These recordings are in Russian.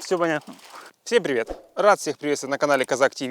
Все понятно. Всем привет! Рад всех приветствовать на канале Казак ТВ.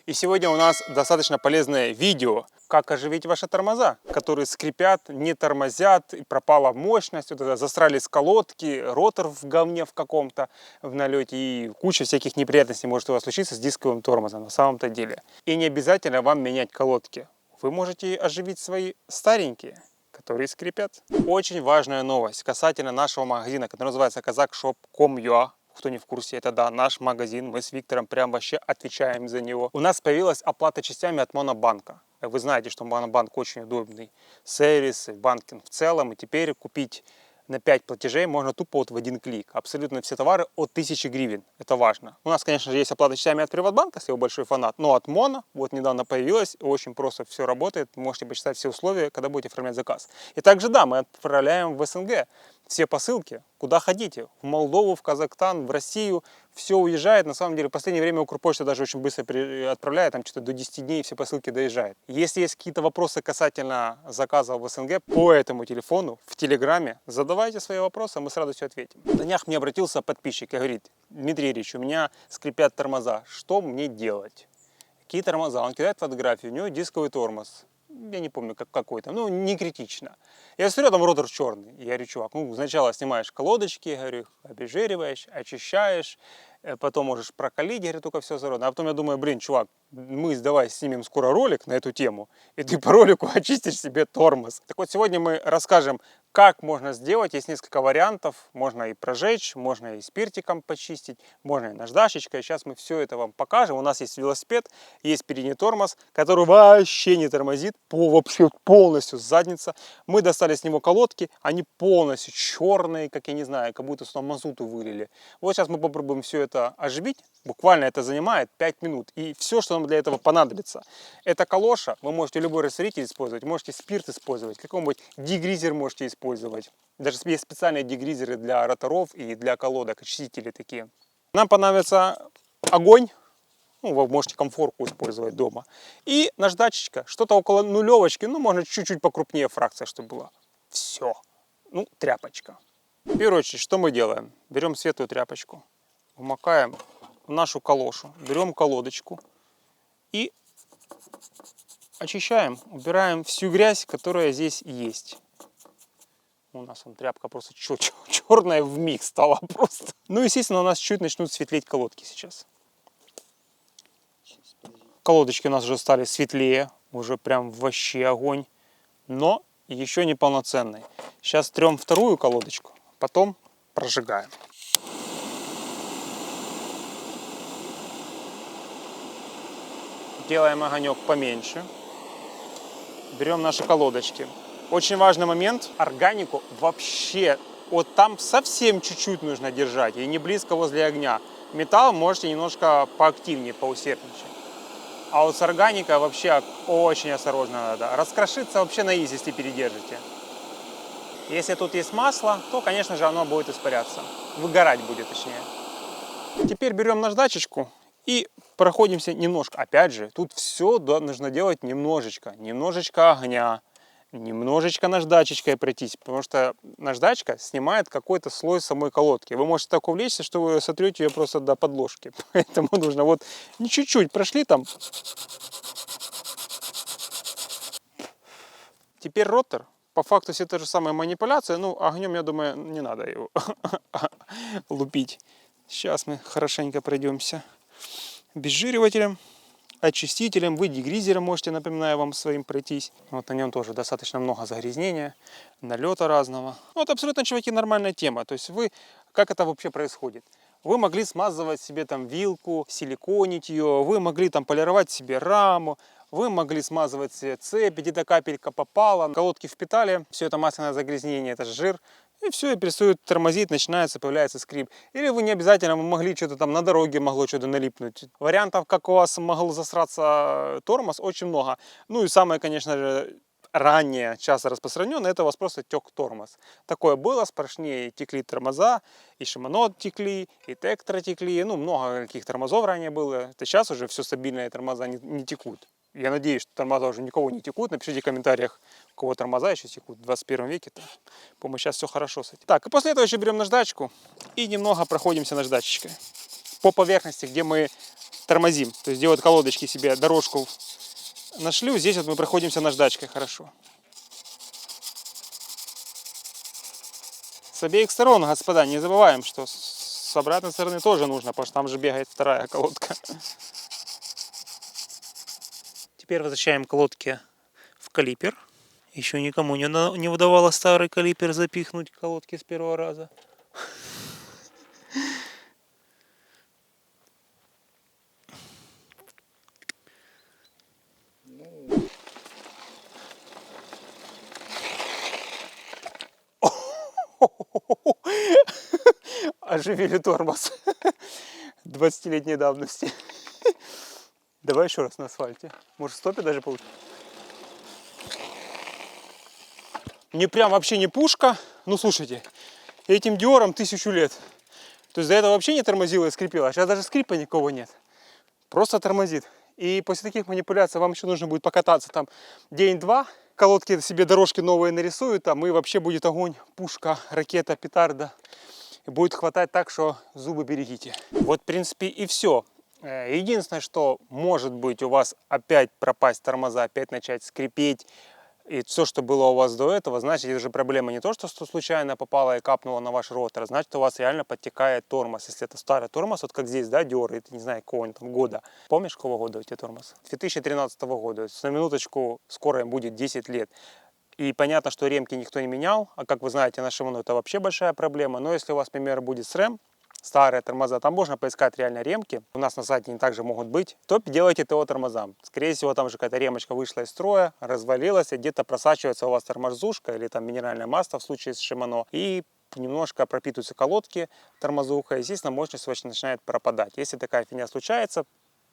И сегодня у нас достаточно полезное видео, как оживить ваши тормоза, которые скрипят, не тормозят, и пропала мощность, вот это, засрались колодки, ротор в говне в каком-то в налете, и куча всяких неприятностей может у вас случиться с дисковым тормозом на самом-то деле. И не обязательно вам менять колодки. Вы можете оживить свои старенькие, которые скрипят. Очень важная новость касательно нашего магазина, который называется kazakshop.com.ua. Кто не в курсе, это да, наш магазин, мы с Виктором прям вообще отвечаем за него. У нас появилась оплата частями от Монобанка. Вы знаете, что Монобанк очень удобный сервис, банкинг в целом, и теперь купить на 5 платежей можно тупо вот в один клик. Абсолютно все товары от 1000 гривен. Это важно. У нас, конечно же, есть оплата частями от Приватбанка, если вы большой фанат, но от Моно вот недавно появилась. Очень просто все работает. Можете почитать все условия, когда будете оформлять заказ. И также, да, мы отправляем в СНГ все посылки, куда хотите. В Молдову, в Казахстан, в Россию. Все уезжает. На самом деле, в последнее время Укрпочта даже очень быстро отправляет. Там что-то до 10 дней все посылки доезжают. Если есть какие-то вопросы касательно заказа в СНГ по этому телефону, в Телеграме, задавайте свои вопросы, мы с радостью ответим. На днях мне обратился подписчик и говорит: Дмитрий Ильич, у меня скрипят тормоза. Что мне делать? Какие тормоза? Он кидает фотографию, у него дисковый тормоз. Я не помню, какой там, ну, не критично. Я смотрю, там ротор черный. Я говорю: чувак, ну, сначала снимаешь колодочки, говорю, обезжириваешь, очищаешь, потом можешь прокалить, говорю, только все зародно. А потом я думаю, блин, чувак, мы давай снимем скоро ролик на эту тему, и ты по ролику очистишь себе тормоз. Так вот, сегодня мы расскажем, как можно сделать. Есть несколько вариантов. Можно и прожечь, можно и спиртиком почистить, можно и наждачечкой. Сейчас мы все это вам покажем. У нас есть велосипед, есть передний тормоз, который вообще не тормозит, вообще полностью задница. Мы достали с него колодки, они полностью черные, как я не знаю, как будто сюда мазуту вылили. Вот сейчас мы попробуем все это оживить. Буквально это занимает 5 минут. И все, что нам для этого понадобится, это калоша. Вы можете любой растворитель использовать, можете спирт использовать, какой-нибудь дегризер можете использовать. Даже есть специальные дегризеры для роторов и для колодок, очистители такие. Нам понадобится огонь. Ну, вы можете комфорку использовать дома. И наждачечка, что-то около нулевочки, ну, можно чуть-чуть покрупнее фракция, чтобы была. Все. Ну, тряпочка. В первую очередь, что мы делаем? Берем светлую тряпочку, вмокаем в нашу калошу, берем колодочку и очищаем, убираем всю грязь, которая здесь есть. У нас тряпка просто черная вмиг стала просто. Ну, естественно, у нас чуть начнут светлеть колодки сейчас. Колодочки у нас уже стали светлее, уже прям вообще огонь, но еще не полноценный. Сейчас трем вторую колодочку, потом прожигаем. Делаем огонек поменьше. Берем наши колодочки. Очень важный момент, органику вообще вот там совсем чуть-чуть нужно держать, и не близко возле огня. Металл можете немножко поактивнее, поусердничать. А вот с органикой вообще очень осторожно надо. Раскрошиться вообще на изи, если передержите. Если тут есть масло, то, конечно же, оно будет испаряться. Выгорать будет, точнее. Теперь берем наждачечку и проходимся немножко. Опять же, тут все нужно делать немножечко. Немножечко огня, немножечко наждачечкой пройтись. Потому что наждачка снимает какой-то слой самой колодки. Вы можете так увлечься, что вы сотрете ее просто до подложки. Поэтому нужно вот не чуть-чуть прошли там. Теперь ротор. По факту все та же самая манипуляция. Ну, огнем, я думаю, не надо его лупить. Сейчас мы хорошенько пройдемся обезжиривателем, очистителем. Вы дегризером можете, напоминаю вам, своим пройтись. Вот на нем тоже достаточно много загрязнения, налета разного. Вот абсолютно, чуваки, нормальная тема. То есть вы, как это вообще происходит? Вы могли смазывать себе там вилку, силиконить ее, вы могли там полировать себе раму, вы могли смазывать себе цепь, где-то капелька попала, колодки впитали, все это масляное загрязнение, это жир, и все, и перестает тормозить, начинается, появляется скрип. Или вы не обязательно могли что-то там на дороге, могло что-то налипнуть. Вариантов, как у вас могл засраться тормоз, очень много. Ну и самое, конечно же, ранее, часто распространенное, это у вас просто тек тормоз. Такое было, с поршней текли тормоза, и Shimano текли, и Tektro текли, ну много каких тормозов ранее было. Это сейчас уже все стабильные тормоза не текут. Я надеюсь, что тормоза уже никого не текут. Напишите в комментариях, у кого тормоза еще текут в 21 веке-то. По-моему, сейчас все хорошо с этим. Так, и после этого еще берем наждачку и немного проходимся наждачечкой по поверхности, где мы тормозим. То есть, где вот колодочки себе дорожку нашли, здесь вот мы проходимся наждачкой хорошо. С обеих сторон, господа, не забываем, что с обратной стороны тоже нужно, потому что там же бегает вторая колодка. Теперь возвращаем колодки в калипер. Еще никому не удавалось старый калипер запихнуть колодки с первого раза. Оживили тормоз 20-летней давности. Давай еще раз на асфальте. Может, в стопе даже получится. Не прям вообще не пушка. Ну, слушайте, этим Диором 1000 лет. То есть до этого вообще не тормозило и скрипело. А сейчас даже скрипа никого нет. Просто тормозит. И после таких манипуляций вам еще нужно будет покататься там день-два. Колодки себе дорожки новые нарисуют, там и вообще будет огонь, пушка, ракета, петарда. И будет хватать так, что зубы берегите. Вот, в принципе, и все. Единственное, что может быть у вас опять пропасть тормоза, опять начать скрипеть. И все, что было у вас до этого, значит, это же проблема не то, что случайно попала и капнула на ваш ротор, значит, у вас реально подтекает тормоз. Если это старый тормоз, вот как здесь, да, Dior, это не знаю, какого-нибудь там года. Помнишь, какого года у тебя тормоз? 2013 года. На минуточку, скоро им будет 10 лет. И понятно, что ремки никто не менял, а как вы знаете, на Shimano это вообще большая проблема. Но если у вас, например, будет SRAM, старые тормоза, там можно поискать реально ремки. У нас на сайте они также могут быть. То делайте ТО тормозам. Скорее всего, там же какая-то ремочка вышла из строя, развалилась, и где-то просачивается у вас тормозушка или там минеральное масло в случае с Shimano. И немножко пропитываются колодки тормозуха, и, естественно, мощность ваша начинает пропадать. Если такая фигня случается,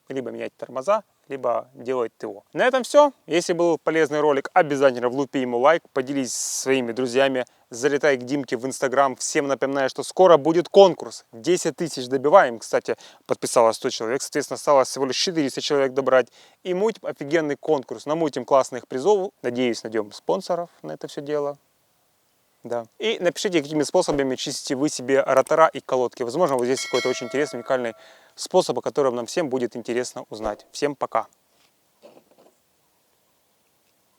либо менять тормоза, либо делать ТО. На этом все. Если был полезный ролик, обязательно влупи ему лайк, поделись со своими друзьями, залетай к Димке в Инстаграм. Всем напоминаю, что скоро будет конкурс. 10 тысяч добиваем. Кстати, подписалось 100 человек, соответственно, осталось всего лишь 400 человек добрать. И мутим офигенный конкурс. Намутим классных призов. Надеюсь, найдем спонсоров на это все дело. Да. И напишите, какими способами чистите вы себе ротора и колодки. Возможно, вот здесь какой-то очень интересный, уникальный способ, о котором нам всем будет интересно узнать. Всем пока!